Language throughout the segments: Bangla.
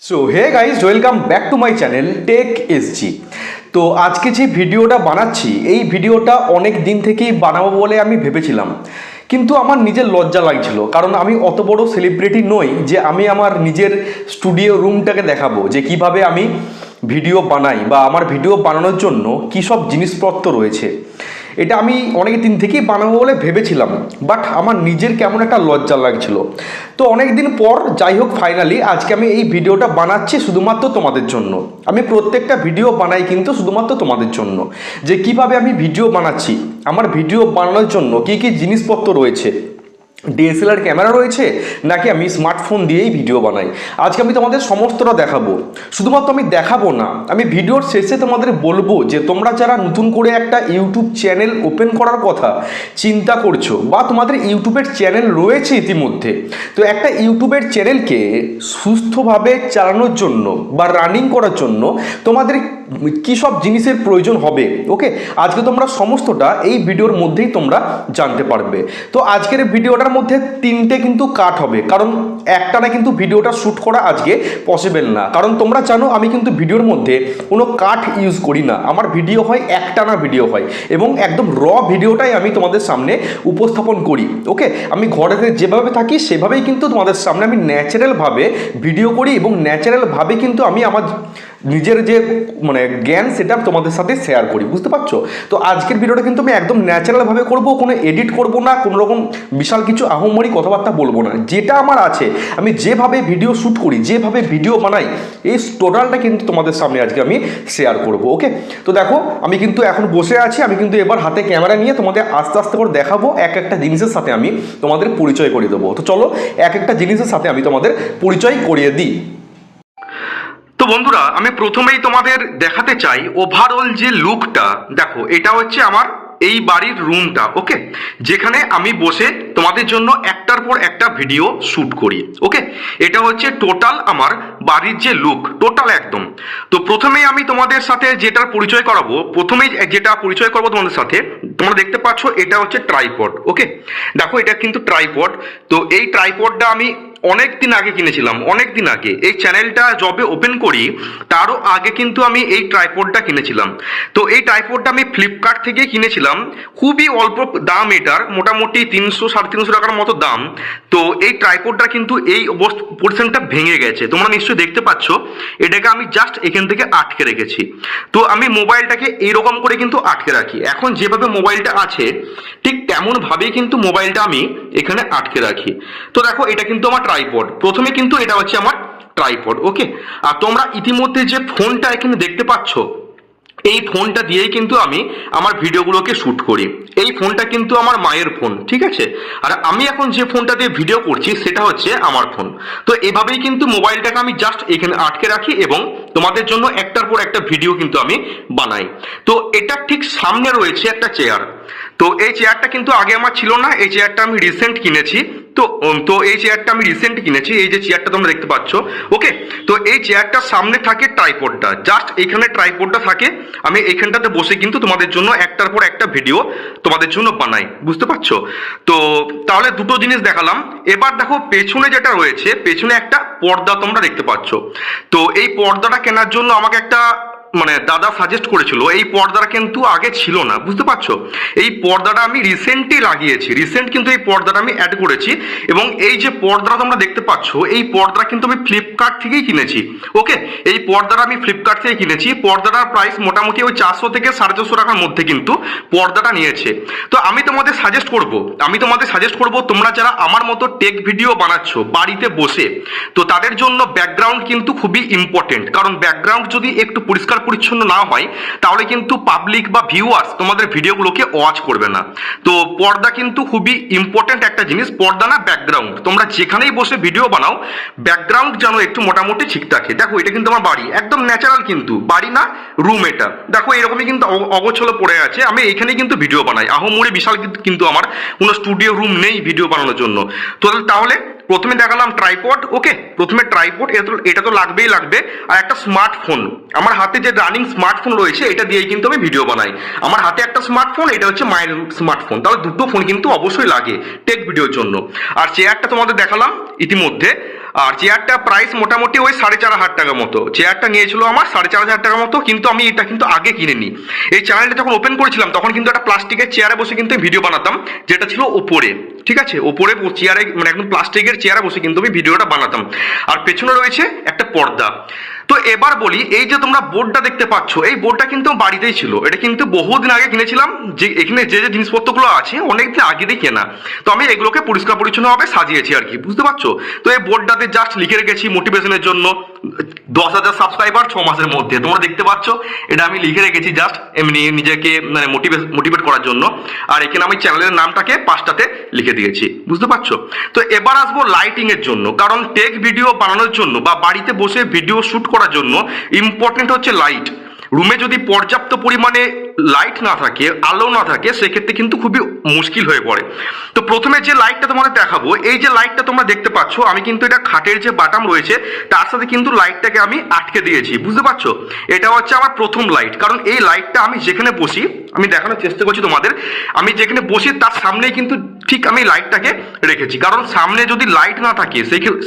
So hey guys, welcome back to my channel tech SG. তো আজকে যে ভিডিওটা বানাচ্ছি, এই ভিডিওটা অনেক দিন থেকেই বানাবো বলে আমি ভেবেছিলাম, কিন্তু আমার নিজের লজ্জা লাগছিল, কারণ আমি অত বড় সেলিব্রিটি নই যে আমি আমার নিজের স্টুডিও রুমটাকে দেখাবো যে কিভাবে আমি ভিডিও বানাই বা আমার ভিডিও বানানোর জন্য কী সব জিনিসপত্র রয়েছে। এটা আমি অনেক দিন থেকেই বানাবো বলে ভেবেছিলাম, বাট আমার নিজের কেমন একটা লজ্জা লাগছিল। তো অনেক দিন পর যাই হোক ফাইনালি আজকে আমি এই ভিডিওটা বানাচ্ছি শুধুমাত্র তোমাদের জন্য। আমি প্রত্যেকটা ভিডিও বানাই কিন্তু শুধুমাত্র তোমাদের জন্য, যে কিভাবে আমি ভিডিও বানাচ্ছি, আমার ভিডিও বানানোর জন্য কী কী জিনিসপত্র রয়েছে, ডিএসএলআর ক্যামেরা রয়েছে নাকি আমি স্মার্টফোন দিয়েই ভিডিও বানাই। আজকে আমি তোমাদের সমস্তটা দেখাবো। শুধুমাত্র আমি দেখাবো না, আমি ভিডিওর শেষে তোমাদের বলবো যে তোমরা যারা নতুন করে একটা ইউটিউব চ্যানেল ওপেন করার কথা চিন্তা করছো বা তোমাদের ইউটিউবের চ্যানেল রয়েছে ইতিমধ্যে, তো একটা ইউটিউবের চ্যানেলকে সুস্থভাবে চালানোর জন্য বা রানিং করার জন্য তোমাদের কী সব জিনিসের প্রয়োজন হবে, ওকে, আজকে তোমরা সমস্তটা এই ভিডিওর মধ্যেই তোমরা জানতে পারবে। তো আজকের ভিডিওটার মধ্যে তিনটে কিন্তু কাট হবে, কারণ একটানা কিন্তু ভিডিওটা শ্যুট করা আজকে পসিবল না, কারণ তোমরা জানো আমি কিন্তু ভিডিওর মধ্যে কোনো কাট ইউজ করি না। আমার ভিডিও হয় একটানা ভিডিও হয় এবং একদম র ভিডিওটাই আমি তোমাদের সামনে উপস্থাপন করি, ওকে। আমি ঘরেতে যেভাবে থাকি সেভাবেই কিন্তু তোমাদের সামনে আমি ন্যাচারালভাবে ভিডিও করি এবং ন্যাচারালভাবে কিন্তু আমি আমার নিজের যে জ্ঞান সেটা তোমাদের সাথে শেয়ার করি, বুঝতে পারছো? তো আজকের ভিডিওটা কিন্তু আমি একদম ন্যাচারালভাবে করবো, কোনো এডিট করব না, কোনো রকম বিশাল কিছু আহমরি কথাবার্তা বলবো না। যেটা আমার আছে, আমি যেভাবে ভিডিও শ্যুট করি, যেভাবে ভিডিও বানাই, এই টোটালটা কিন্তু তোমাদের সামনে আজকে আমি শেয়ার করব, ওকে। তো দেখো আমি কিন্তু এখন বসে আছি, আমি কিন্তু এবার হাতে ক্যামেরা নিয়ে তোমাদের আস্তে আস্তে করে দেখাবো, এক একটা জিনিসের সাথে আমি তোমাদের পরিচয় করিয়ে দেবো। তো চলো এক একটা জিনিসের সাথে আমি তোমাদের পরিচয় করিয়ে দিই। তো বন্ধুরা, আমি প্রথমেই তোমাদের দেখাতে চাই ওভারঅল যে লুকটা। দেখো, এটা হচ্ছে আমার এই বাড়ির রুমটা, ওকে, যেখানে আমি বসে তোমাদের জন্য একটার পর একটা ভিডিও শ্যুট করি, ওকে। এটা হচ্ছে টোটাল আমার বাড়ির যে লুক, টোটাল একদম। তো প্রথমেই আমি তোমাদের সাথে যেটার পরিচয় করাবো, প্রথমেই যেটা পরিচয় করবো তোমাদের সাথে, তোমরা দেখতে পাচ্ছ এটা হচ্ছে ট্রাইপড, ওকে। দেখো এটা কিন্তু ট্রাইপড। তো এই ট্রাইপডটা আমি অনেক দিন আগে কিনেছিলাম, অনেক দিন আগে এই চ্যানেলটা যবে ওপেন করি তারও আগে কিন্তু আমি এই ট্রাইপডটা কিনেছিলাম। তো এই ট্রাইপডটা আমি ফ্লিপকার্ট থেকে কিনেছিলাম, খুবই অল্প দাম, এটার মোটামুটি 300-350 টাকার মতো দাম। তো এই ট্রাইপডটা কিন্তু এই পোর্শনটা ভেঙে গেছে, তোমরা নিশ্চয়ই দেখতে পাচ্ছ। এটাকে আমি জাস্ট এখান থেকে আটকে রেখেছি। তো আমি মোবাইলটাকে এইরকম করে কিন্তু আটকে রাখি, এখন যেভাবে মোবাইলটা আছে ঠিক তেমন ভাবেই কিন্তু মোবাইলটা আমি এখানে আটকে রাখি। তো দেখো এটা কিন্তু আমার ট্রাইপড, প্রথমে কিন্তু এটা হচ্ছে আমার ট্রাইপড, ওকে। আর তোমরা ইতিমধ্যে যে ফোনটা এখানে দেখতে পাচ্ছ, এই ফোনটা দিয়েই কিন্তু আমি আমার ভিডিওগুলোকে শ্যুট করি। এই ফোনটা কিন্তু আমার মায়ের ফোন, ঠিক আছে। আর আমি এখন যে ফোনটা দিয়ে ভিডিও করছি সেটা হচ্ছে আমার ফোন। তো এভাবেই কিন্তু মোবাইলটাকে আমি জাস্ট এখানে আটকে রাখি এবং তোমাদের জন্য একটার পর একটা ভিডিও কিন্তু আমি বানাই। তো এটা ঠিক সামনে রয়েছে একটা চেয়ার। তো এই চেয়ারটা কিন্তু আগে আমার ছিল না, এই চেয়ারটা আমি রিসেন্ট কিনেছি। তো এই চেয়ারটা আমি রিসেন্ট কিনেছি, এই যে চেয়ারটা তোমরা দেখতে পাচ্ছ, ওকে। তো এই চেয়ারটার সামনে থাকে ট্রাইপডটা, জাস্ট এখানে ট্রাইপডটা থাকে। আমি এইখানটাতে বসে কিন্তু তোমাদের জন্য একটার পর একটা ভিডিও তোমাদের জন্য বানাই, বুঝতে পারছো? তো তাহলে দুটো জিনিস দেখালাম। এবার দেখো পেছনে যেটা রয়েছে, পেছনে একটা পর্দা তোমরা দেখতে পাচ্ছ। তো এই পর্দাটা কেনার জন্য আমাকে একটা দাদা সাজেস্ট করেছিল। এই পর্দাটা কিন্তু আগে ছিল না, বুঝতে পারছো? এই পর্দাটা আমি রিসেন্টলি লাগিয়েছি, রিসেন্ট কিন্তু এই পর্দাটা আমি অ্যাড করেছি। এবং এই যে পর্দাটা তোমরা দেখতে পাচ্ছ, এই পর্দাটা কিন্তু আমি ফ্লিপকার্ট থেকেই কিনেছি, ওকে। এই পর্দাটা আমি ফ্লিপকার্ট থেকে কিনেছি। পর্দাটার প্রাইস মোটামুটি ওই 400 থেকে 450 টাকার মধ্যে কিন্তু পর্দাটা নিয়েছে। তো আমি তোমাদের সাজেস্ট করব তোমরা যারা আমার মতো টেক ভিডিও বানাচ্ছ বাড়িতে বসে, তো তাদের জন্য ব্যাকগ্রাউন্ড কিন্তু খুবই ইম্পর্টেন্ট, কারণ ব্যাকগ্রাউন্ড যদি একটু পরিষ্কার পরিচ্ছন্ন না হয় তাহলে কিন্তু পাবলিক বা ভিউয়ার্স তোমাদের ভিডিওগুলোকে ওয়াচ করবে না। তো পর্দা কিন্তু খুবই ইম্পর্টেন্ট একটা জিনিস, পর্দা না ব্যাকগ্রাউন্ড। তোমরা যেখানেই বসে ভিডিও বানাও ব্যাকগ্রাউন্ড যেন একটু মোটামুটি ঠিক থাকে। দেখো এটা কিন্তু আমার বাড়ি, একদম ন্যাচারাল, কিন্তু বাড়ি না রুম। এটা দেখো এরকমই কিন্তু অগোছালো পড়ে আছে, আমি এখানেই কিন্তু ভিডিও বানাই। আহমরি বিশাল কিন্তু আমার কোনো স্টুডিও রুম নেই ভিডিও বানানোর জন্য। তো তাহলে প্রথমে দেখালাম ট্রাইপড, ওকে। প্রথমে ট্রাইপড, এটা তো লাগবেই লাগবে। আর একটা স্মার্টফোন, আমার হাতে যে রানিং স্মার্টফোন রয়েছে এটা দিয়েই কিন্তু আমি ভিডিও বানাই। আমার হাতে একটা স্মার্টফোন, এটা হচ্ছে মায়ের স্মার্টফোন। তাহলে দুটো ফোন কিন্তু অবশ্যই লাগে টেক ভিডিওর জন্য। আর চেয়ারটা তোমাদের দেখালাম ইতিমধ্যে। আর চেয়ারটা প্রাইস মোটামুটি ওই 4,500 টাকা মতো। চেয়ারটা নিয়েছিল আমার 4,500 টাকা মতো, কিন্তু আমি এটা কিন্তু আগে কিনে নিই। এই চ্যানেলটা যখন ওপেন করেছিলাম তখন কিন্তু একটা প্লাস্টিকের চেয়ারে বসে কিন্তু ভিডিও বানাতাম, যেটা ছিল ওপরে, ঠিক আছে, ওপরে চেয়ারে মানে একদম প্লাস্টিকের চেয়ারে বসে কিন্তু আমি ভিডিওটা বানাতাম। আর পেছনে রয়েছে একটা পর্দা। তো এবার বলি, এই যে তোমরা বোর্ডটা দেখতে পাচ্ছ, এই বোর্ডটা কিন্তু বাড়িতেই ছিল। এটা কিন্তু বহুদিন আগে কিনেছিলাম। যে এখানে যে যে জিনিসপত্রগুলো আছে অনেকদিন আগে দিয়ে কেনা, তো আমি এগুলোকে পরিষ্কার পরিচ্ছন্নভাবে সাজিয়েছি আর কি, বুঝতে পারছো। তো এই বোর্ডটাতে জাস্ট লিখে রেখেছি মোটিভেশনের জন্য 10,000 সাবস্ক্রাইবার 6 মাসের মধ্যে। তোমরা দেখতে পাচ্ছ এটা আমি লিখে রেখেছি জাস্ট এমনি নিজেকে মানে মোটিভেট করার জন্য। আর এখানে আমি চ্যানেলের নামটাকে 5টাতে লিখে দিয়েছি, বুঝতে পারছো। তো এবার আসবো লাইটিং এর জন্য, কারণ টেক ভিডিও বানানোর জন্য বা বাড়িতে বসে ভিডিও শুট করার জন্য ইম্পর্টেন্ট হচ্ছে লাইট। রুমে যদি পর্যাপ্ত পরিমাণে লাইট না থাকে, আলো না থাকে, সেক্ষেত্রে কিন্তু খুবই মুশকিল হয়ে পড়ে। তো প্রথমে যে লাইটটা তোমাদের দেখাবো, এই যে লাইটটা তোমরা দেখতে পাচ্ছ, আমি কিন্তু এটা খাটের যে বাটাম রয়েছে তার সাথে কিন্তু লাইটটাকে আমি আটকে দিয়েছি, বুঝতে পারছো। এটা হচ্ছে আমার প্রথম লাইট, কারণ এই লাইটটা আমি যেখানে বসি, আমি দেখানোর চেষ্টা করছি তোমাদের, আমি যেখানে বসি তার সামনেই কিন্তু ঠিক আমি লাইটটাকে রেখেছি। কারণ সামনে যদি লাইট না থাকে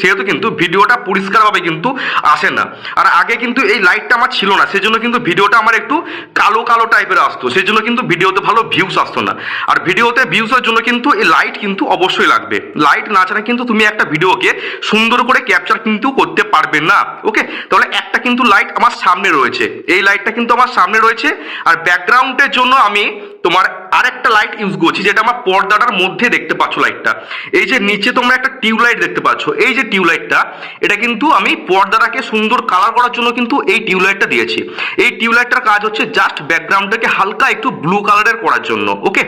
সেহেতু কিন্তু ভিডিওটা পরিষ্কারভাবে কিন্তু আসে না। আর আগে কিন্তু এই লাইটটা আমার ছিল না, সেজন্য কিন্তু ভিডিওটা আমার একটু কালো কালো টাইপের আসতো, সেই জন্য কিন্তু ভিডিওতে ভালো ভিউস আসতো না। আর ভিডিওতে ভিউসের জন্য কিন্তু এই লাইট কিন্তু অবশ্যই লাগবে। লাইট না ছাড়া কিন্তু তুমি একটা ভিডিওকে সুন্দর করে ক্যাপচার কিন্তু করতে পারবে না। ওকে, তাহলে একটা কিন্তু লাইট আমার সামনে রয়েছে, এই লাইটটা কিন্তু আমার সামনে রয়েছে। আর ব্যাকগ্রাউন্ডের জন্য আমি তোমার আরেকটা লাইট ইউজ করছি, যেটা আমার পর্দাটার মধ্যে দেখতে পাচ্ছ লাইটটা। এই যে নিচে তোমরা একটা টিউবলাইট দেখতে পাচ্ছ, এই যে টিউবলাইটটা, এটা কিন্তু আমি পর্দাটাকে সুন্দর কালার করার জন্য কিন্তু এই টিউবলাইটটা দিয়েছি। এই টিউবলাইটটার কাজ হচ্ছে জাস্ট ব্যাকগ্রাউন্ডটাকে হালকা একটু ব্লু কালারের করার জন্য। ওকে,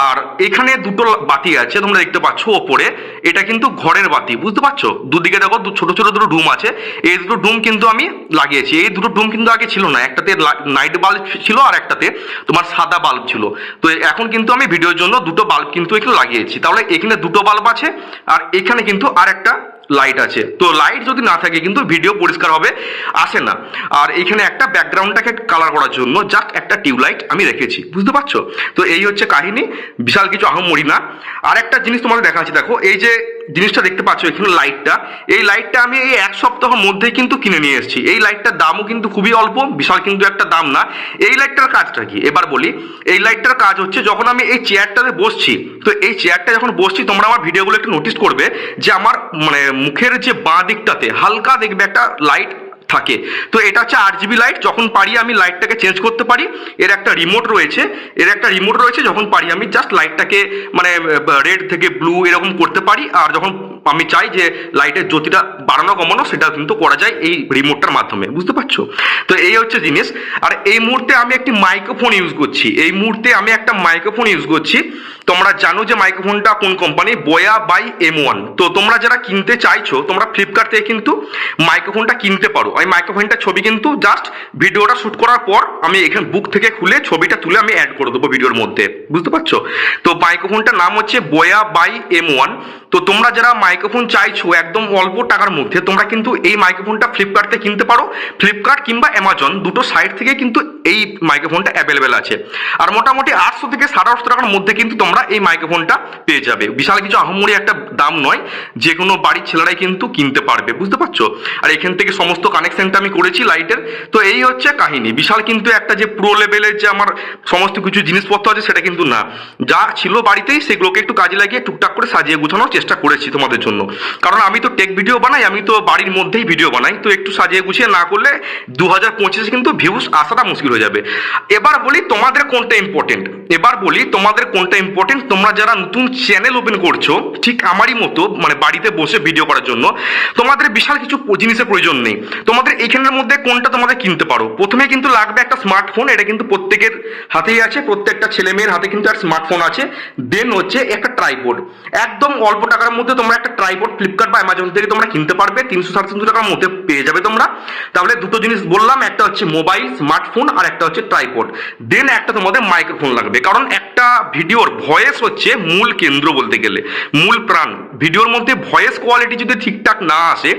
আর এখানে দুটো বাতি আছে তোমরা দেখতে পাচ্ছ ওপরে, এটা কিন্তু ঘরের বাতি, বুঝতে পারছো। দুদিকে দেখো ছোট ছোট দুটো ডুম আছে, এই দুটো ডুম কিন্তু আমি লাগিয়েছি। এই দুটো ডুম কিন্তু আগে ছিল না, একটাতে নাইট বাল্ব ছিল আর একটাতে তোমার সাদা বাল্ব ছিল। তো এখন কিন্তু আমি ভিডিওর জন্য দুটো বাল্ব কিন্তু এখানে লাগিয়েছি। তাহলে এখানে দুটো বাল্ব আছে আর এখানে কিন্তু আর একটা লাইট আছে। তো লাইট যদি না থাকে কিন্তু ভিডিও পরিষ্কার হবে আসে না। আর এখানে একটা ব্যাকগ্রাউন্ডটাকে কালার করার জন্য জাস্ট একটা টিউবলাইট আমি রেখেছি, বুঝতে পারছো। তো এই হচ্ছে কাহিনী, বিশাল কিছু আহামরি না। আর একটা জিনিস তোমাদের দেখাচ্ছি, দেখো এই যে জিনিসটা দেখতে পাচ্ছ এখানে লাইটটা, এই লাইটটা আমি এই 1 সপ্তাহের মধ্যেই কিন্তু কিনে নিয়ে এসেছি। এই লাইটটার দামও কিন্তু খুবই অল্প, বিশাল কিন্তু একটা দাম না। এই লাইটটার কাজটা কি এবার বলি। এই লাইটটার কাজ হচ্ছে, যখন আমি এই চেয়ারটাতে বসছি, তো এই চেয়ারটা যখন বসছি তোমরা আমার ভিডিওগুলো একটু নোটিস করবে যে আমার মানে মুখের যে বাঁ দিকটাতে হালকা দেখবে একটা লাইট থাকে। তো এটা হচ্ছে RGB লাইট, যখন পারি আমি লাইটটাকে চেঞ্জ করতে পারি। এর একটা রিমোট রয়েছে, যখন পারি আমি জাস্ট লাইটটাকে মানে রেড থেকে ব্লু এরকম করতে পারি। আর যখন আমি চাই যে লাইটের জ্যোতিটা বাড়ানো কমানো, সেটা কিন্তু করা যায় এই রিমোটটার মাধ্যমে, বুঝতে পারছো। তো এই হচ্ছে জিনিস। আর এই মুহূর্তে আমি একটি মাইক্রোফোন ইউজ করছি। তোমরা জানো যে মাইক্রোফোনটা কোন কোম্পানি, বোয়া বাই M1। তো তোমরা যারা কিনতে চাইছো তোমরা ফ্লিপকার্ট থেকে কিন্তু মাইক্রোফোনটা কিনতে পারো। আমি মাইক্রোফোনটার ছবি কিন্তু জাস্ট ভিডিওটা শুট করার পর আমি এখানে বুক থেকে খুলে ছবিটা তুলে আমি অ্যাড করে দেবো ভিডিওর মধ্যে, বুঝতে পারছো। তো মাইক্রোফোনটার নাম হচ্ছে বোয়া বাই M1। তো তোমরা যারা মাইক্রোফোন চাইছো একদম অল্প টাকার মধ্যে, তোমরা কিন্তু এই মাইক্রোফোনটা ফ্লিপকার্ট থেকে কিনতে পারো। ফ্লিপকার্ট কিংবা অ্যামাজন দুটো সাইট থেকে কিন্তু এই মাইক্রোফোনটা অ্যাভেলেবেল আছে। আর মোটামুটি 800 থেকে 850 টাকার মধ্যে কিন্তু তোমরা এই মাইক্রোফোনটা পেয়ে যাবে। বিশাল কিছু আহামরি একটা দাম নয়, যে কোনো বাড়ির ছেলেরাই কিন্তু কিনতে পারবে, বুঝতে পারছো। আর এখান থেকে সমস্ত কানেকশনটা আমি করেছি লাইটের। তো এই হচ্ছে কাহিনী। বিশাল কিন্তু একটা যে প্রো লেভেলের যে আমার সমস্ত কিছু জিনিসপত্র আছে সেটা কিন্তু না, যা ছিল বাড়িতেই সেগুলোকে একটু কাজে লাগিয়ে টুকটাক করে সাজিয়ে গুছানোর চেষ্টা করেছি তোমাদের জন্য। কারণ আমি তো টেক ভিডিও বানাই, আমি তো বাড়ির মধ্যেই ভিডিও বানাই, তো একটু সাজিয়ে গুছিয়ে না করলে 2025 কিন্তু ভিউজ আসাটা মুশকিল হয়ে যাবে। এবার বলি তোমাদের কোনটা ইম্পর্টেন্ট। তোমরা যারা নতুন চ্যানেল ওপেন করছো, ঠিক আমারই মতো মানে বাড়িতে বসে ভিডিও করার জন্য, তোমাদের বিশাল কিছু জিনিসের প্রয়োজন নেই। তোমাদের এখানের মধ্যে কোনটা তোমাদের কিনতে পারো। প্রথমে কিন্তু লাগবে একটা স্মার্টফোন, এটা কিন্তু প্রত্যেকের হাতেই আছে, প্রত্যেকটা ছেলে মেয়ের হাতে কিন্তু একটা স্মার্টফোন আছে। দেন হচ্ছে একটা ট্রাইপড, একদম অল্প টাকার মধ্যে তোমরা একটা ট্রাইপড ফ্লিপকার্ট বা অ্যামাজন থেকে তোমরা কিনতে পারবে, 300-350 টাকার মধ্যে পেয়ে যাবে তোমরা। তাহলে দুটো জিনিস বললাম, একটা হচ্ছে মোবাইল স্মার্টফোন আর একটা হচ্ছে ট্রাইপড। দেন একটা তোমাদের মাইক্রোফোন লাগবে, কারণ একটা ভিডিওর ভয়েস হচ্ছে মূল কেন্দ্র, বলতে গেলে মূল প্রাণ। ভিডিওর মধ্যে ভয়েস কোয়ালিটি যদি ঠিকঠাক না আসে,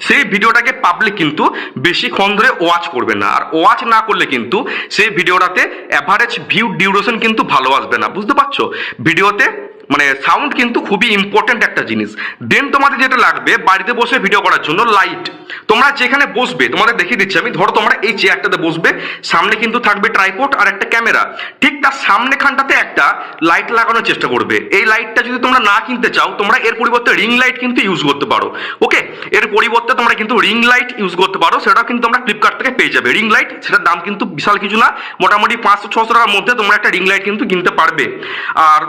সেই ভিডিওটাকে পাবলিক কিন্তু বেশিক্ষণ ধরে ওয়াচ করবে না। আর ওয়াচ না করলে কিন্তু সেই ভিডিওটাতে অ্যাভারেজ ভিউ ডিউরেশন কিন্তু ভালো আসবে না, বুঝতে পারছো। ভিডিওতে মানে সাউন্ড কিন্তু খুবই ইম্পর্টেন্ট একটা জিনিস। দেন তোমাদের যেটা লাগবে বাড়িতে বসে ভিডিও করার জন্য লাইট। তোমরা যেখানে বসবে তোমাদের দেখিয়ে দিচ্ছি আমি, ধরো তোমরা এই চেয়ারটাতে বসবে, সামনে কিন্তু থাকবে ট্রাইপড আর একটা ক্যামেরা, ঠিক তার সামনে খানটাতে একটা লাইট লাগানোর চেষ্টা করবে। এই লাইটটা যদি তোমরা না কিনতে চাও, তোমরা এর পরিবর্তে রিং লাইট কিন্তু ইউজ করতে পারো। ওকে, এর পরিবর্তে তোমরা কিন্তু রিং লাইট ইউজ করতে পারো, সেটা কিন্তু তোমরা ফ্লিপকার্ট থেকে পেয়ে যাবে। রিং লাইট, সেটার দাম কিন্তু বিশাল কিছু না, মোটামুটি 500-600 টাকার মধ্যে তোমরা একটা রিং লাইট কিন্তু কিনতে পারবে। আর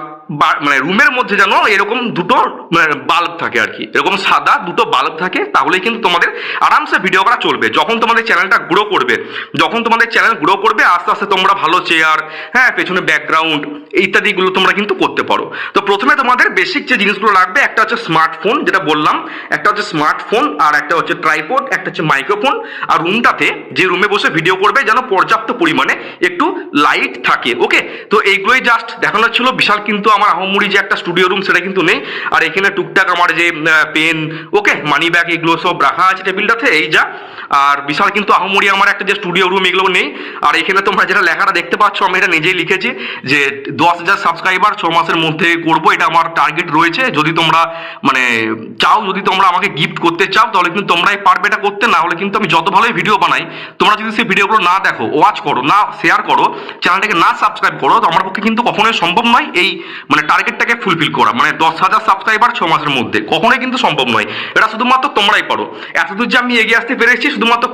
মানে রুমের মধ্যে যেন এরকম দুটো বাল্ব থাকে আর কি, এরকম সাদা দুটো বাল্ব থাকে, তাহলেই কিন্তু তোমাদের আরামসে ভিডিও করা চলবে। যখন তোমাদের চ্যানেলটা গ্রো করবে, আস্তে আস্তে তোমরা ভালো চেয়ার, হ্যাঁ, পেছনে ব্যাকগ্রাউন্ড ইত্যাদিগুলো তোমরা কিন্তু করতে পারো। তো প্রথমে তোমাদের বেসিক যে জিনিসগুলো লাগবে, একটা হচ্ছে স্মার্টফোন, যেটা বললাম, একটা হচ্ছে স্মার্টফোন, আর একটা হচ্ছে ট্রাইপড, একটা হচ্ছে মাইক্রোফোন। আর রুমটাতে, যে রুমে বসে ভিডিও করবে, যেন পর্যাপ্ত পরিমাণে একটু লাইট থাকে। ওকে, তো এইগুলোই জাস্ট দেখানোর ছিল। বিশাল কিন্তু আমার আহমুড়ি যে একটা স্টুডিও রুম সেটা কিন্তু নেই। আর এখানে টুকটাক আমার যে পেন, ওকে, মানি ব্যাগ, এগুলো সব রাখা আছে টেবিলটাতে, এই যা। আর বিশাল কিন্তু আহমুড়ি আমার একটা যে স্টুডিও রুম, এগুলো নেই। আর এখানে তোমরা যেটা লেখাটা দেখতে পাচ্ছ, আমি এটা নিজেই লিখেছি যে 10,000 সাবস্ক্রাইবার 6 মাসের মধ্যে করবো, এটা আমার টার্গেট রয়েছে। যদি তোমরা মানে চাও, যদি তোমরা আমাকে গিফট করতে চাও, তাহলে কিন্তু তোমরাই পারবে এটা করতে। না হলে কিন্তু আমি যত ভালোই ভিডিও বানাই, তোমরা যদি সেই ভিডিওগুলো না দেখো, ওয়াচ করো না, শেয়ার করো, চ্যানেলটাকে না সাবস্ক্রাইব করো, তো আমার পক্ষে কিন্তু কখনোই সম্ভব নয় এই মানে টার্গেটটাকে ফুলফিল করা। মানে 10,000 সাবস্ক্রাইবার 6 মাসের মধ্যে কখনোই কিন্তু সম্ভব নয়। এটা শুধুমাত্র তোমরাই পারো। এতদূর যে আমি এগিয়ে আসতে পেরেছি, শুধুমাত্র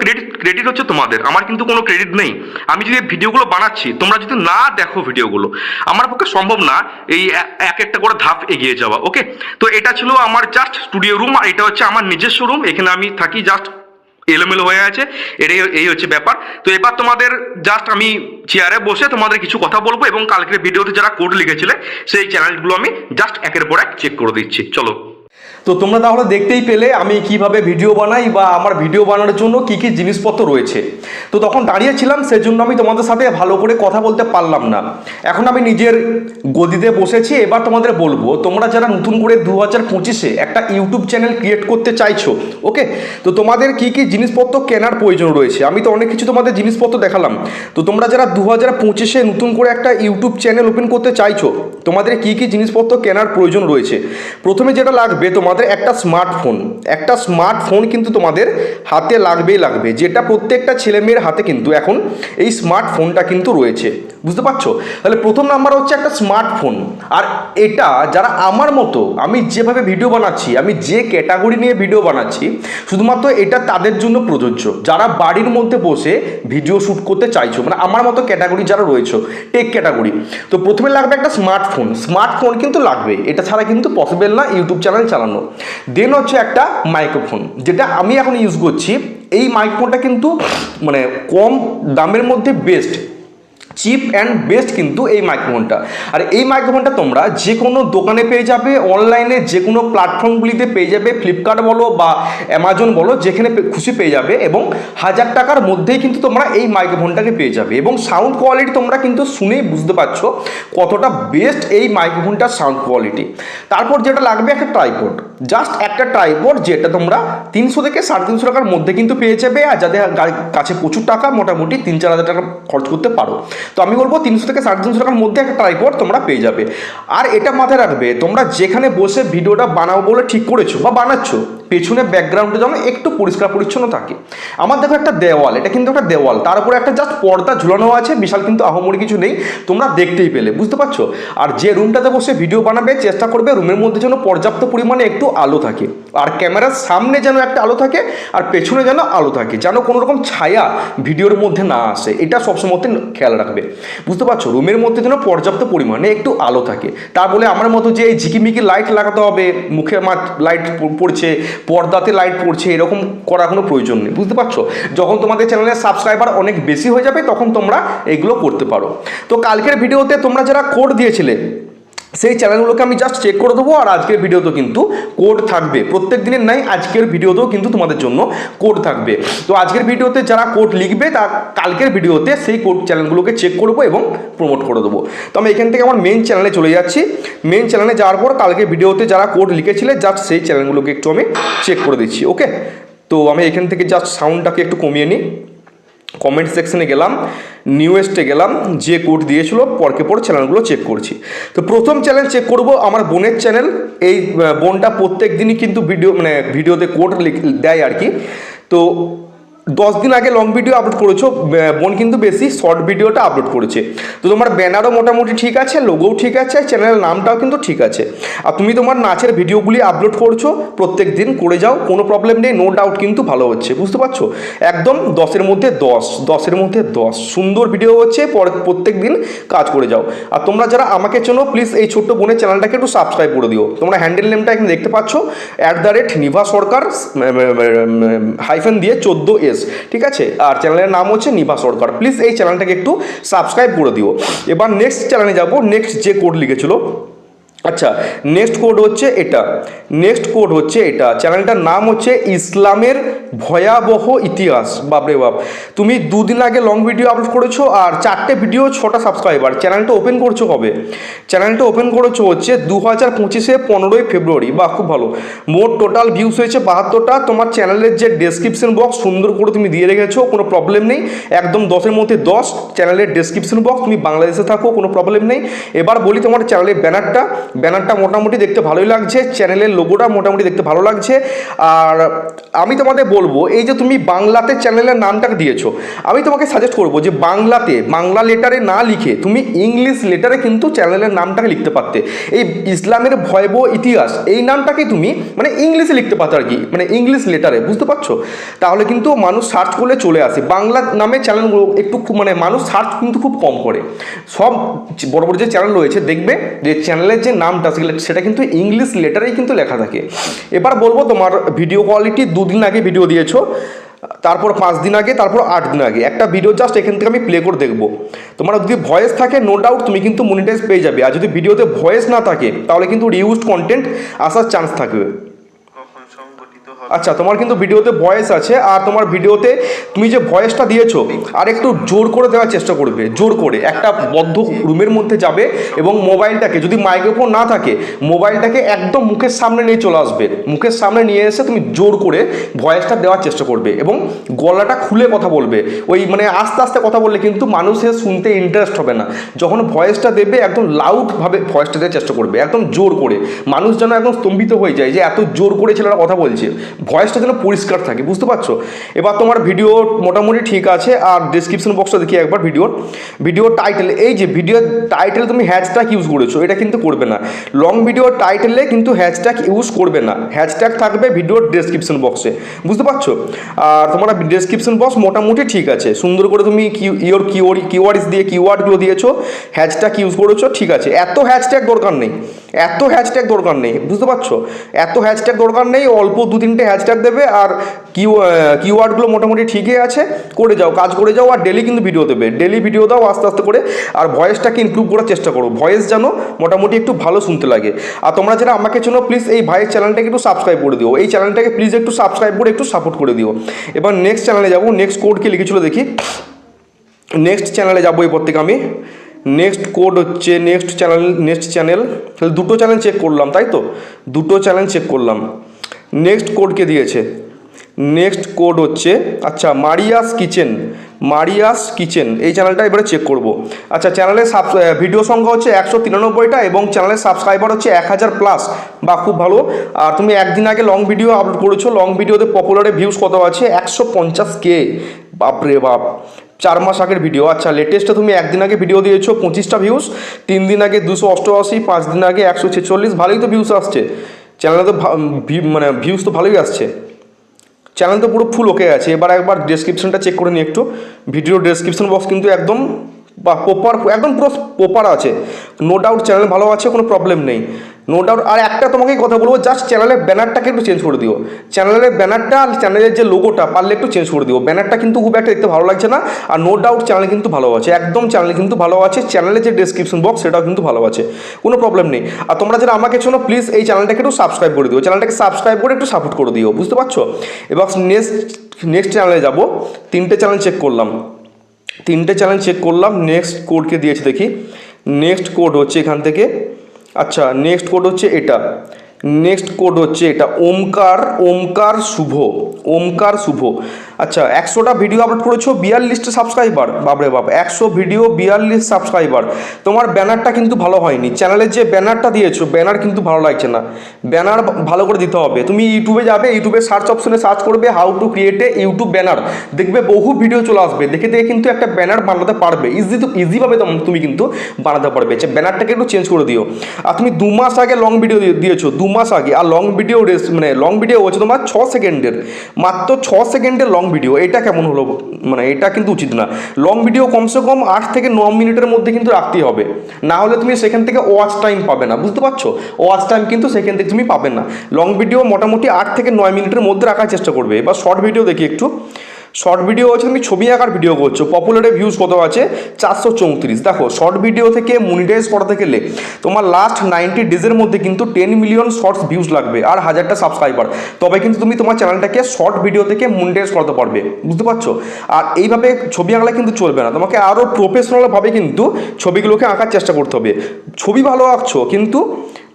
ক্রেডিট হচ্ছে তোমাদের, আমার কিন্তু কোনো ক্রেডিট নেই। আমি যদি ভিডিওগুলো বানাচ্ছি, তোমরা যদি না দেখো ভিডিওগুলো, আমার পক্ষে সম্ভব না এই এক একটা করে ধাপ এগিয়ে যাওয়া। ওকে, তো এটা ছিল আমার জাস্ট স্টুডিও রুম, আর এটা হচ্ছে আমার নিজস্ব রুম। এখানে আমি থাকি, জাস্ট এলোমেলো হয়ে আছে, এই হচ্ছে ব্যাপার। তো এবার তোমাদের জাস্ট আমি চেয়ারে বসে তোমাদের কিছু কথা বলবো, এবং কালকের ভিডিওতে যারা কোড লিখেছিলে সেই চ্যানেলগুলো আমি জাস্ট একের পর এক চেক করে দিচ্ছি। চলো। তো তোমরা তাহলে দেখতেই পেলে আমি কিভাবে ভিডিও বানাই, বা আমার ভিডিও বানানোর জন্য কি কি জিনিসপত্র রয়েছে। তো তখন দাঁড়িয়েছিলাম, সেজন্য আমি তোমাদের সাথে ভালো করে কথা বলতে পারলাম না। এখন আমি নিজের গদিতে বসেছি। এবার তোমাদের বলবো, তোমরা যারা নতুন করে 2025-এ একটা ইউটিউব চ্যানেল ক্রিয়েট করতে চাইছো, ওকে, তো তোমাদের কি কি জিনিসপত্র কেনার প্রয়োজন রয়েছে। আমি তো অনেক কিছু তোমাদের জিনিসপত্র দেখালাম। তো তোমরা যারা 2025-এ নতুন করে একটা ইউটিউব চ্যানেল ওপেন করতে চাইছো, তোমাদের কি কি জিনিসপত্র কেনার প্রয়োজন রয়েছে। প্রথমে যেটা লাগবে তোমাদের একটা স্মার্টফোন কিন্তু তোমাদের হাতে লাগবে, যেটা প্রত্যেকটা ছেলেমেয়ের হাতে কিন্তু এখন এই স্মার্টফোনটা কিন্তু রয়েছে, বুঝতে পারছো। তাহলে প্রথম নাম্বার হচ্ছে একটা স্মার্টফোন। আর এটা যারা আমার মতো, আমি যেভাবে ভিডিও বানাচ্ছি, আমি যে ক্যাটাগরি নিয়ে ভিডিও বানাচ্ছি, শুধুমাত্র এটা তাদের জন্য প্রযোজ্য, যারা বাড়ির মধ্যে বসে ভিডিও শ্যুট করতে চাইছো, মানে আমার মতো ক্যাটাগরি যারা রয়েছে, টেক ক্যাটাগরি। তো প্রথমে লাগবে একটা স্মার্টফোন কিন্তু লাগবে, এটা ছাড়া কিন্তু পসিবল না ইউটিউব চ্যানেল চালানো। দেন হচ্ছে একটা মাইক্রোফোন, যেটা আমি এখন ইউজ করছি। এই মাইক্রোফোনটা কিন্তু মানে কম দামের মধ্যে বেস্ট, চিপ অ্যান্ড বেস্ট কিন্তু এই মাইক্রোফোনটা। আর এই মাইক্রোফোনটা তোমরা যে কোনো দোকানে পেয়ে যাবে, অনলাইনে যে কোনো প্ল্যাটফর্মগুলিতে পেয়ে যাবে, ফ্লিপকার্ট বলো বা অ্যামাজন বলো, যেখানে খুশি পেয়ে যাবে। এবং 1000 টাকার মধ্যেই কিন্তু তোমরা এই মাইক্রোফোনটাকে পেয়ে যাবে। এবং সাউন্ড কোয়ালিটি তোমরা কিন্তু শুনেই বুঝতে পারছো কতটা বেস্ট এই মাইক্রোফোনটার সাউন্ড কোয়ালিটি। তারপর যেটা লাগবে একটা ট্রাইপড, জাস্ট একটা ট্রাইপড, যেটা তোমরা 300 থেকে 350 টাকার মধ্যে কিন্তু পেয়ে যাবে। আর যাদের কাছে প্রচুর টাকা, মোটামুটি 3-4 হাজার টাকা খরচ করতে পারো, তো আমি বলবো 300 থেকে 350 টাকার মধ্যে একটা ট্রাইপড তোমরা পেয়ে যাবে। আর এটা মাথায় রাখবে, তোমরা যেখানে বসে ভিডিওটা বানাবো বলে ঠিক করেছো বা বানাচ্ছো, পেছনে ব্যাকগ্রাউন্ডে যেন একটু পরিষ্কার পরিচ্ছন্ন থাকে। আমার দেখো একটা দেওয়াল, এটা কিন্তু একটা দেওয়াল, তার উপরে একটা জাস্ট পর্দা ঝুলানো আছে, বিশাল কিন্তু আহমরি কিছু নেই, তোমরা দেখতেই পেলে, বুঝতে পারছো। আর যে রুমটাতে বসে ভিডিও বানাবে, চেষ্টা করবে রুমের মধ্যে যেন পর্যাপ্ত পরিমাণে একটু আলো থাকে, আর ক্যামেরার সামনে যেন একটা আলো থাকে, আর পেছনে যেন আলো থাকে, যেন কোনো রকম ছায়া ভিডিওর মধ্যে না আসে। এটা সবসময় খেয়াল রাখবে, বুঝতে পারছো। রুমের মধ্যে যেন পর্যাপ্ত পরিমাণে একটু আলো থাকে। তা বলে আমার মতো যে এই ঝিকিমিকি লাইট লাগাতে হবে, মুখে লাইট পড়ছে, পর্দাতে লাইট পড়ছে, এরকম করার কোনো প্রয়োজন নেই, বুঝতে পারছো। যখন তোমাদের চ্যানেলের সাবস্ক্রাইবার অনেক বেশি হয়ে যাবে, তখন তোমরা এগুলো করতে পারো। তো কালকের ভিডিওতে তোমরা যারা কোড দিয়েছিলে, সেই চ্যানেলগুলোকে আমি জাস্ট চেক করে দেবো। আর আজকের ভিডিওতেও কিন্তু কোড থাকবে, প্রত্যেক দিনের নাই, আজকের ভিডিওতেও কিন্তু তোমাদের জন্য কোড থাকবে। তো আজকের ভিডিওতে যারা কোড লিখবে, তা কালকের ভিডিওতে সেই কোড চ্যানেলগুলোকে চেক করবো এবং প্রমোট করে দেবো। তো আমি এখান থেকে আমার মেন চ্যানেলে চলে যাচ্ছি। মেন চ্যানেলে যাওয়ার পর কালকের ভিডিওতে যারা কোড লিখেছিলে, জাস্ট সেই চ্যানেলগুলোকে একটু আমি চেক করে দিচ্ছি। ওকে, তো আমি এখান থেকে জাস্ট সাউন্ডটাকে একটু কমিয়ে নিই। কমেন্ট সেকশনে গেলাম, নিউয়েস্টে গেলাম, যে কোড দিয়েছিল পরকে পর চ্যানেলগুলো চেক করছি। তো প্রথম চ্যানেল চেক করব আমার বোনের চ্যানেল। এই বোনটা প্রত্যেক দিনই কিন্তু ভিডিওতে কোড দেয় আর কি। তো 10 দিন আগে লং ভিডিও আপলোড করেছো, বোন কিন্তু বেশি শর্ট ভিডিওটা আপলোড করেছে। তো তোমার ব্যানারও মোটামুটি ঠিক আছে, লোগোও ঠিক আছে, চ্যানেলের নামটাও কিন্তু ঠিক আছে। আর তুমি তোমার নাচের ভিডিওগুলি আপলোড করছো প্রত্যেক দিন, করে যাও, কোনো প্রবলেম নেই, নো ডাউট কিন্তু ভালো হচ্ছে, বুঝতে পারছো? একদম 10-এর মধ্যে 10, 10-এর মধ্যে 10, সুন্দর ভিডিও হচ্ছে, প্রত্যেক দিন কাজ করে যাও। আর তোমরা যারা আমাকে চেনো প্লিজ এই ছোট্ট বোনের চ্যানেলটাকে একটু সাবস্ক্রাইব করে দিও। তোমরা হ্যান্ডেল নেমটা এখানে দেখতে পাচ্ছ, @নিভা সরকার হাইফেন দিয়ে 14S, ঠিক আছে? আর চ্যানেলের নাম হচ্ছে নিভা সরকার। প্লিজ এই চ্যানেলটাকে একটু সাবস্ক্রাইব করে দিও। এবার নেক্সট চ্যানেলে যাব। নেক্সট যে কোড লিখেছিল, আচ্ছা নেক্সট কোড হচ্ছে এটা, নেক্সট কোড হচ্ছে এটা, চ্যানেলটার নাম হচ্ছে ইসলামের ভয়াবহ ইতিহাস। বাপরে বাপ, তুমি 2 দিন আগে লং ভিডিও আপলোড করেছো আর 4টে ভিডিও 6টা সাবস্ক্রাইবার। চ্যানেলটা ওপেন করছো কবে? চ্যানেলটা ওপেন করেছো হচ্ছে 2025-এ 15ই ফেব্রুয়ারি। বা খুব ভালো। মোট টোটাল ভিউস হয়েছে 72টা। তোমার চ্যানেলের যে ডেসক্রিপশন বক্স সুন্দর করে তুমি দিয়ে রেখেছো, কোনো প্রবলেম নেই, একদম 10-এর মধ্যে 10। চ্যানেলের ডেসক্রিপশন বক্স, তুমি বাংলাদেশে থাকো, কোনো প্রবলেম নেই। এবার বলি তোমার চ্যানেলের ব্যানারটা মোটামুটি দেখতে ভালোই লাগছে, চ্যানেলের লোগোটা মোটামুটি দেখতে ভালো লাগছে। আর আমি তোমাদের বলবো, এই যে তুমি বাংলাতে চ্যানেলের নামটাকে দিয়েছো, আমি তোমাকে সাজেস্ট করবো যে বাংলা লেটারে না লিখে তুমি ইংলিশ লেটারে কিন্তু চ্যানেলের নামটাকে লিখতে পারতে। এই ইসলামের ভয়াবহ ইতিহাস এই নামটাকে তুমি ইংলিশে লিখতে পারতো আর কি, ইংলিশ লেটারে, বুঝতে পারছো? তাহলে কিন্তু মানুষ সার্চ করলে চলে আসে। বাংলা নামে চ্যানেলগুলো একটু মানুষ সার্চ কিন্তু খুব কম করে। সব বড় বড় যে চ্যানেল রয়েছে দেখবে যে চ্যানেলের যে নামটা সেটা কিন্তু ইংলিশ লেটারেই কিন্তু লেখা থাকে। এবার বলবো তোমার ভিডিও কোয়ালিটি, 2 দিন আগে ভিডিও দিয়েছো, তারপর 5 দিন আগে, তারপর 8 দিন আগে একটা ভিডিও জাস্ট এখান থেকে আমি প্লে করে দেখবো। তোমার যদি ভয়েস থাকে নো ডাউট তুমি কিন্তু মনিটাইজ পেয়ে যাবে। আর যদি ভিডিওতে ভয়েস না থাকে তাহলে কিন্তু রিউজড কন্টেন্ট আসার চান্স থাকবে। আচ্ছা, তোমার কিন্তু ভিডিওতে ভয়েস আছে, আর তোমার ভিডিওতে তুমি যে ভয়েসটা দিয়েছো আর একটু জোর করে দেওয়ার চেষ্টা করবে। জোর করে একটা বদ্ধ রুমের মধ্যে যাবে এবং মোবাইলটাকে, যদি মাইক্রোফোন না থাকে, মোবাইলটাকে একদম মুখের সামনে নিয়ে চলে আসবে। মুখের সামনে নিয়ে এসে তুমি জোর করে ভয়েসটা দেওয়ার চেষ্টা করবে এবং গলাটা খুলে কথা বলবে। ওই আস্তে আস্তে কথা বললে কিন্তু মানুষের শুনতে ইন্টারেস্ট হবে না। যখন ভয়েসটা দেবে একদম লাউডভাবে ভয়েসটা দেওয়ার চেষ্টা করবে, একদম জোর করে, মানুষ যেন একদম স্তম্ভিত হয়ে যায় যে এত জোর করে ছেলেরা কথা বলছে, ভয়েসটা যেন পরিষ্কার থাকে, বুঝতে পারছো? এবার তোমার ভিডিও মোটামুটি ঠিক আছে। আর ডেসক্রিপশন বক্সটা দেখি একবার, ভিডিও টাইটেল, এই যে ভিডিও টাইটেল তুমি হ্যাশট্যাগ ইউজ করেছো, এটা কিন্তু করবে না। লং ভিডিও টাইটেলে কিন্তু হ্যাশট্যাগ ইউজ করবে না, হ্যাশট্যাগ থাকবে ভিডিওর ডেসক্রিপশন বক্সে, বুঝতে পারছো? আর তোমার ডেসক্রিপশন বক্স মোটামুটি ঠিক আছে, সুন্দর করে তুমি কিওয়ার্ডস দিয়ে কিওয়ার্ডগুলো দিয়েছো, হ্যাশট্যাগ ইউজ করেছো, ঠিক আছে। এত হ্যাশট্যাগ দরকার নেই, বুঝতে পারছো? এত হ্যাশট্যাগ দরকার নেই, অল্প 2-3টে হ্যাশট্যাগ দেবে। আর কিওয়ার্ডগুলো মোটামুটি ঠিকই আছে, করে যাও, কাজ করে যাও। আর ডেলি কিন্তু ভিডিও দেবে, ডেলি ভিডিও দাও আস্তে আস্তে করে। আর ভয়েসটাকে ইমপ্রুভ করার চেষ্টা করো, ভয়েস যেন মোটামুটি একটু ভালো শুনতে লাগে। আর তোমরা যারা আমাকে চেনো প্লিজ এই ভাইয়ের চ্যানেলটাকে একটু সাবস্ক্রাইব করে দিও, এই চ্যানেলটাকে প্লিজ একটু সাবস্ক্রাইব করে একটু সাপোর্ট করে দিও। এবার নেক্সট চ্যানেলে যাবো, নেক্সট কোডকে লিখেছিল দেখি, নেক্সট চ্যানেলে যাবো এরপর থেকে আমি। নেক্সট কোড হচ্ছে নেক্সট চ্যানেল, তাহলে 2টো চ্যানেল চেক করলাম, তাই তো? 2টো চ্যানেল চেক করলাম। নেক্সট কোডকে দিয়েছে, নেক্সট কোড হচ্ছে আচ্ছা মারিয়াস কিচেন, এই চ্যানেলটা এবারে চেক করব। আচ্ছা, চ্যানেলের ভিডিও সংখ্যা হচ্ছে 193টা এবং চ্যানেলের সাবস্ক্রাইবার হচ্ছে 1000+। বা খুব ভালো। আর তুমি একদিন আগে লং ভিডিও আপলোড করেছো, লং ভিডিওতে পপুলারে ভিউজ কত আছে? 150K। বাপরে বাপ, 4 মাস আগের ভিডিও। আচ্ছা, লেটেস্টে তুমি একদিন আগে ভিডিও দিয়েছো, 25টা ভিউজ, 3 দিন আগে 288, 5 দিন আগে 146, ভালোই তো ভিউজ আসছে চ্যানেলে, তো ভিউজ তো ভালোই আসছে, চ্যানেল তো পুরো ফুল ওকে আছে। এবার একবার ডেসক্রিপশনটা চেক করে নিই একটু, ভিডিও ডেসক্রিপশন বক্স কিন্তু একদম প্রপার, একদম পুরো প্রপার আছে, নো ডাউট চ্যানেল ভালো আছে, কোনো প্রবলেম নেই, নো ডাউট। আর একটা তোমাকে কথা বলবো, জাস্ট চ্যানেলের ব্যানারটাকে একটু চেঞ্জ করে দিও, চ্যানেলের ব্যানারটা আর চ্যানেলের যে লোগোটা পারলে একটু চেঞ্জ করে দিও। ব্যানারটা কিন্তু খুব একটা দেখতে ভালো লাগছে না। আর নো ডাউট চ্যানেল কিন্তু ভালো আছে, একদম চ্যানেল কিন্তু ভালো আছে, চ্যানেলের যে ডেসক্রিপশন বক্স সেটাও কিন্তু ভালো আছে, কোনো প্রবলেম নেই। আর তোমরা যারা আমাকে শোনো প্লিজ এই চ্যানেলটাকে একটু সাবস্ক্রাইব করে দিও, চ্যানেলটাকে সাবস্ক্রাইব করে একটু সাপোর্ট করে দিও, বুঝতে পারছো? এবার নেক্সট চ্যানেলে যাবো, 3টে চ্যানেল চেক করলাম, নেক্সট কোডকে দিয়েছে দেখি, নেক্সট কোড হচ্ছে এখান থেকে, আচ্ছা নেক্সট কোড হচ্ছে এটা, ওমকার শুভ। আচ্ছা 100টা ভিডিও আপলোড করেছো 42টা সাবস্ক্রাইবার, বাপরে বাপ 100 ভিডিও 42 সাবস্ক্রাইবার। তোমার ব্যানারটা কিন্তু ভালো হয়নি, চ্যানেলের যে ব্যানারটা দিয়েছো ব্যানার কিন্তু ভালো লাগছে না, ব্যানার ভালো করে দিতে হবে। তুমি ইউটিউবে যাবে, ইউটিউবে সার্চ অপশনে সার্চ করবে how to create a YouTube banner, দেখবে বহু ভিডিও চলে আসবে, দেখে দেখে কিন্তু একটা ব্যানার বানাতে পারবে, ইজিভাবে তুমি কিন্তু বানাতে পারবে। যে ব্যানারটাকে একটু চেঞ্জ করে দিও। আর তুমি 2 মাস আগে লং ভিডিও দিয়েছো, 2 মাস আগে, আর লং ভিডিও মানে লং ভিডিও হচ্ছে তোমার 6 সেকেন্ডের, মাত্র 6 সেকেন্ডের লং ভিডিও, এটা কেমন হলো? মানে এটা কিন্তু উচিত না। লং ভিডিও কমসে কম 8 থেকে 9 মিনিটের মধ্যে কিন্তু রাখতেই হবে, না হলে তুমি সেখান থেকে ওয়াচ টাইম পাবে না, বুঝতে পারছো? ওয়াচ টাইম কিন্তু সেখান থেকে তুমি পাবে না। লং ভিডিও মোটামুটি 8 থেকে 9 মিনিটের মধ্যে রাখার চেষ্টা করবে। এবার শর্ট ভিডিও দেখি একটু। শর্ট ভিডিও হচ্ছে তুমি ছবি আঁকার ভিডিও করছো, পপুলারে ভিউজ কত আছে? 434। দেখো শর্ট ভিডিও থেকে মনিটাইজ করাতে গেলে তোমার লাস্ট 90 ডেজের মধ্যে কিন্তু 10 মিলিয়ন শর্টস ভিউজ লাগবে আর 1000টা সাবস্ক্রাইবার, তবে কিন্তু তুমি তোমার চ্যানেলটাকে শর্ট ভিডিও থেকে মনিটাইজ করাতে পারবে, বুঝতে পারছো? আর এইভাবে ছবি আঁকলে কিন্তু চলবে না, তোমাকে আরও প্রফেশনালভাবে কিন্তু ছবিগুলোকে আঁকার চেষ্টা করতে হবে। ছবি ভালো আঁকছো কিন্তু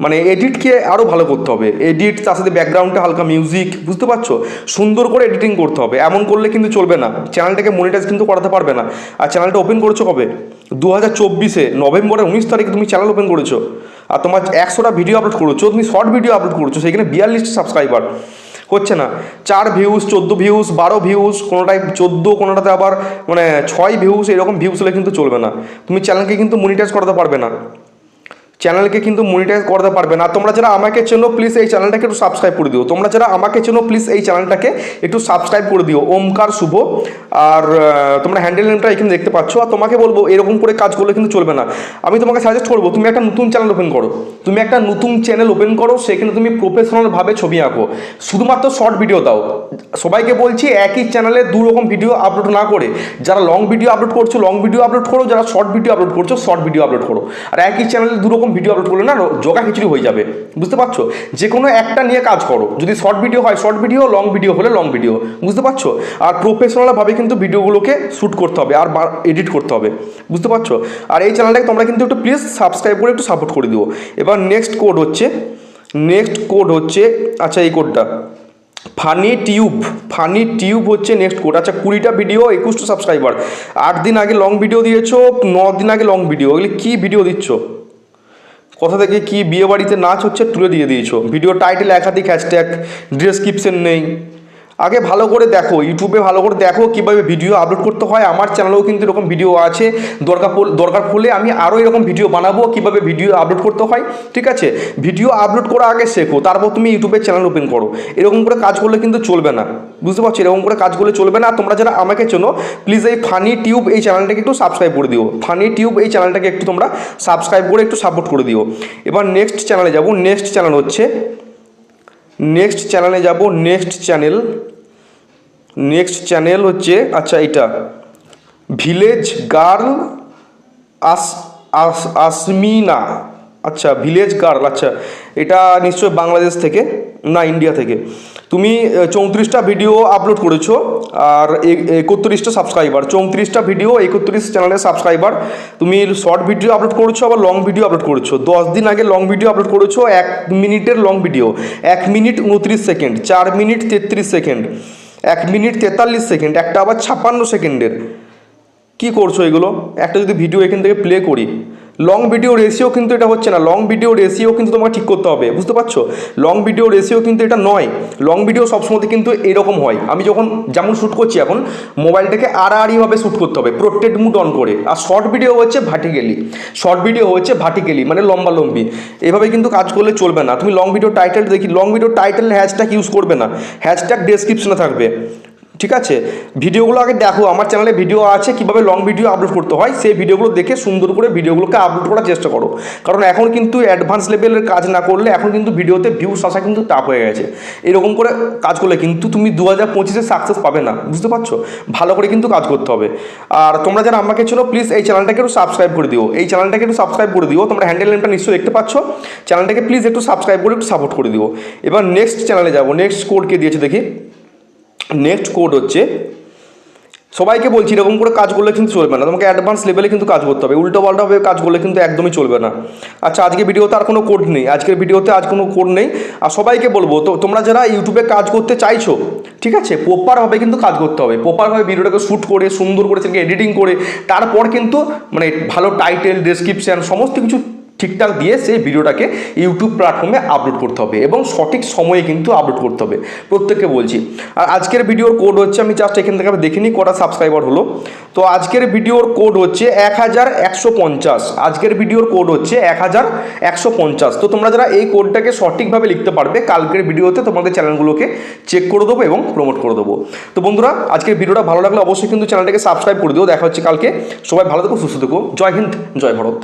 মানে এডিটকে আরও ভালো করতে হবে, এডিট তার সাথে ব্যাকগ্রাউন্ডে হালকা মিউজিক, বুঝতে পারছো? সুন্দর করে এডিটিং করতে হবে, এমন করলে কিন্তু চলবে না, চ্যানেলটাকে মনিটাইজ কিন্তু করাতে পারবে না। আর চ্যানেলটা ওপেন করেছো কবে? 2024 নভেম্বরের 19 তারিখে তুমি চ্যানেল ওপেন করেছো, আর তোমার 100টা ভিডিও আপলোড করেছো, তুমি শর্ট ভিডিও আপলোড করেছো, সেখানে 42টা সাবস্ক্রাইবার, হচ্ছে না। 4 ভিউজ, 14 ভিউজ, 12 ভিউজ, কোনোটায় 14, কোনোটাতে আবার মানে 6 ভিউজ, এরকম ভিউজ হলে কিন্তু চলবে না, তুমি চ্যানেলকে কিন্তু মনিটাইজ করাতে পারবে না, চ্যানেলকে কিন্তু মনিটাইজ করতে পারবে না। তোমরা যারা আমাকে চেনো প্লিজ এই চ্যানেলটাকে একটু সাবস্ক্রাইব করে দিও, তোমরা যারা আমাকে চেনো প্লিজ এই চ্যানেলটাকে একটু সাবস্ক্রাইব করে দিও, ওমকার শুভ। আর তোমরা হ্যান্ডেল নেমটা এখানে দেখতে পাচ্ছ। আর তোমাকে বলবো এরকম করে কাজ করলে কিন্তু চলবে না, আমি তোমাকে সাজেস্ট করবো তুমি একটা নতুন চ্যানেল ওপেন করো, তুমি একটা নতুন চ্যানেল ওপেন করো, সেখানে তুমি প্রফেশনালভাবে ছবি আঁকো, শুধুমাত্র শর্ট ভিডিও দাও। সবাইকে বলছি একই চ্যানেলে 2 রকম ভিডিও আপলোড না করে, যারা লং ভিডিও আপলোড করছো লং ভিডিও আপলোড করো, যারা শর্ট ভিডিও আপলোড করছো শর্ট ভিডিও আপলোড করো। আর একই চ্যানেলে 2 রকম ভিডিও আপলোড করলে না জগা খিচুড়ি হয়ে যাবে, বুঝতে পারছো? যে কোনো একটা নিয়ে কাজ করো, যদি শর্ট ভিডিও হয় শর্ট ভিডিও, লং ভিডিও হলে লং ভিডিও, বুঝতে পারছো? আর প্রফেশনালভাবে কিন্তু ভিডিওগুলোকে শ্যুট করতে হবে আর এডিট করতে হবে, বুঝতে পারছো? আর এই চ্যানেলটাকে তোমরা কিন্তু একটু প্লিজ সাবস্ক্রাইব করে একটু সাপোর্ট করে দিও। এবার নেক্সট কোড হচ্ছে আচ্ছা এই কোডটা ফানি টিউব হচ্ছে নেক্সট কোড। আচ্ছা 20টা ভিডিও 21টা সাবস্ক্রাইবার, 8 দিন আগে লং ভিডিও দিয়েছো, 9 দিন আগে লং ভিডিও, এগুলি কী ভিডিও দিচ্ছ? কোথা থেকে কি বিয়ে বাড়িতে নাচ হচ্ছে তুলে দিয়ে দিয়েছো, ভিডিও টাইটেল একাধিক হ্যাশট্যাগ, ডেসক্রিপশন নেই। আগে ভালো করে দেখো, ইউটিউবে ভালো করে দেখো কীভাবে ভিডিও আপলোড করতে হয়। আমার চ্যানেলেও কিন্তু এরকম ভিডিও আছে, দরকার পড়লে আমি আরও এরকম ভিডিও বানাবো কীভাবে ভিডিও আপলোড করতে হয়, ঠিক আছে? ভিডিও আপলোড করা আগে শেখো, তারপর তুমি ইউটিউবে চ্যানেল ওপেন করো। এরকম করে কাজ করলে কিন্তু চলবে না, বুঝতে পারছো? এরকম করে কাজ করলে চলবে না। তোমরা যারা আমাকে চেনো প্লিজ এই ফানি টিউব এই চ্যানেলটাকে একটু সাবস্ক্রাইব করে দিও, ফানি টিউব এই চ্যানেলটাকে একটু তোমরা সাবস্ক্রাইব করে একটু সাপোর্ট করে দিও। এবার নেক্সট চ্যানেলে যাব। নেক্সট চ্যানেল হচ্ছে আচ্ছা এটা ভিলেজ গার্ল আসমিনা। আচ্ছা ভিলেজ গার্ল, আচ্ছা এটা নিশ্চয়ই বাংলাদেশ থেকে না ইন্ডিয়া থেকে। তুমি 34টা ভিডিও আপলোড করেছো আর 31টা সাবস্ক্রাইবার, 34টা ভিডিও 31 চ্যানেলের সাবস্ক্রাইবার। তুমি শর্ট ভিডিও আপলোড করেছো আবার লং ভিডিও আপলোড করেছো, 10 দিন আগে লং ভিডিও আপলোড করেছো 1 মিনিটের long video, 1 minute 29 second, 4 minute 33 second, 1 minute 43 second, একটা আবার 56 সেকেন্ডের। কী করছো এগুলো? একটা যদি ভিডিও এখান থেকে প্লে করি, লং ভিডিও রেশিও কিন্তু এটা হচ্ছে না, লং ভিডিও রেশিও কিন্তু তোমাকে ঠিক করতে হবে, বুঝতে পারছো? লং ভিডিও রেশিও কিন্তু এটা নয়, লং ভিডিও সবসময় কিন্তু এরকম হয়। আমি যখন যেমন শ্যুট করছি এখন মোবাইলটাকে আড়াআড়িভাবে শ্যুট করতে হবে প্রোট্রেট মুড অন করে। আর শর্ট ভিডিও হচ্ছে ভার্টিক্যালি, মানে লম্বি। এভাবে কিন্তু কাজ করলে চলবে না। তুমি লং ভিডিও টাইটেল দেখি, long video title hashtag use করবে না, হ্যাশট্যাগ ডেসক্রিপশনে থাকবে, ঠিক আছে? ভিডিওগুলো আগে দেখো, আমার চ্যানেলে ভিডিও আছে কীভাবে লং ভিডিও আপলোড করতে হয়, সেই ভিডিওগুলো দেখে সুন্দর করে ভিডিওগুলোকে আপলোড করার চেষ্টা করো। কারণ এখন কিন্তু অ্যাডভান্স লেভেলের কাজ না করলে এখন কিন্তু ভিডিওতে ভিউস আসা কিন্তু টাফ হয়ে গেছে। এরকম করে কাজ করলে কিন্তু তুমি 2025-এ সাকসেস পাবে না, বুঝতে পারছো? ভালো করে কিন্তু কাজ করতে হবে। আর তোমরা যারা আমাকে চেনো প্লিজ এই চ্যানেলটাকে একটু সাবস্ক্রাইব করে দিও, তোমরা হ্যান্ডেল নেমটা নিশ্চয়ই দেখতে পাচ্ছ। চ্যানেলটাকে প্লিজ একটু সাবস্ক্রাইব করে একটু সাপোর্ট করে দিও। এবার নেক্সট চ্যানেলে যাবো। নেক্সট কোড কে দিয়েছে দেখি। নেক্সট কোড হচ্ছে, সবাইকে বলছি এরকম করে কাজ করলে কিন্তু চলবে না, তোমাকে অ্যাডভান্স লেভেলে কিন্তু কাজ করতে হবে, উল্টোপাল্টাভাবে কাজ করলে কিন্তু একদমই চলবে না। আচ্ছা আজকে ভিডিওতে আর কোনো কোড নেই, আজকের ভিডিওতে আজ কোনো কোড নেই। আর সবাইকে বলবো তো তোমরা যারা ইউটিউবে কাজ করতে চাইছো, ঠিক আছে, প্রপারভাবে কিন্তু কাজ করতে হবে, প্রপারভাবে ভিডিওটাকে শ্যুট করে সুন্দর করে সেটাকে এডিটিং করে তারপর কিন্তু মানে ভালো টাইটেল ডেসক্রিপশান সমস্ত কিছু ঠিকঠাক দিয়ে সেই ভিডিওটাকে ইউটিউব প্ল্যাটফর্মে আপলোড করতে হবে এবং সঠিক সময়ে কিন্তু আপলোড করতে হবে, প্রত্যেককে বলছি। আর আজকের ভিডিওর কোড হচ্ছে, আমি জাস্ট এখান থেকে দেখে নিই কটা সাবস্ক্রাইবার হলো। তো আজকের ভিডিওর কোড হচ্ছে 1150, আজকের ভিডিওর কোড হচ্ছে 1150। তো তোমরা যারা এই কোডটাকে সঠিকভাবে লিখতে পারবে কালকের ভিডিওতে তোমাদের চ্যানেলগুলোকে চেক করে দেবো এবং প্রমোট করে দেবো। তো বন্ধুরা আজকের ভিডিওটা ভালো লাগলে অবশ্যই কিন্তু চ্যানেলটাকে সাবস্ক্রাইব করে দিও। দেখা হচ্ছে কালকে, সবাই ভালো থেকো, সুস্থ থেকো, জয় হিন্দ, জয় ভারত।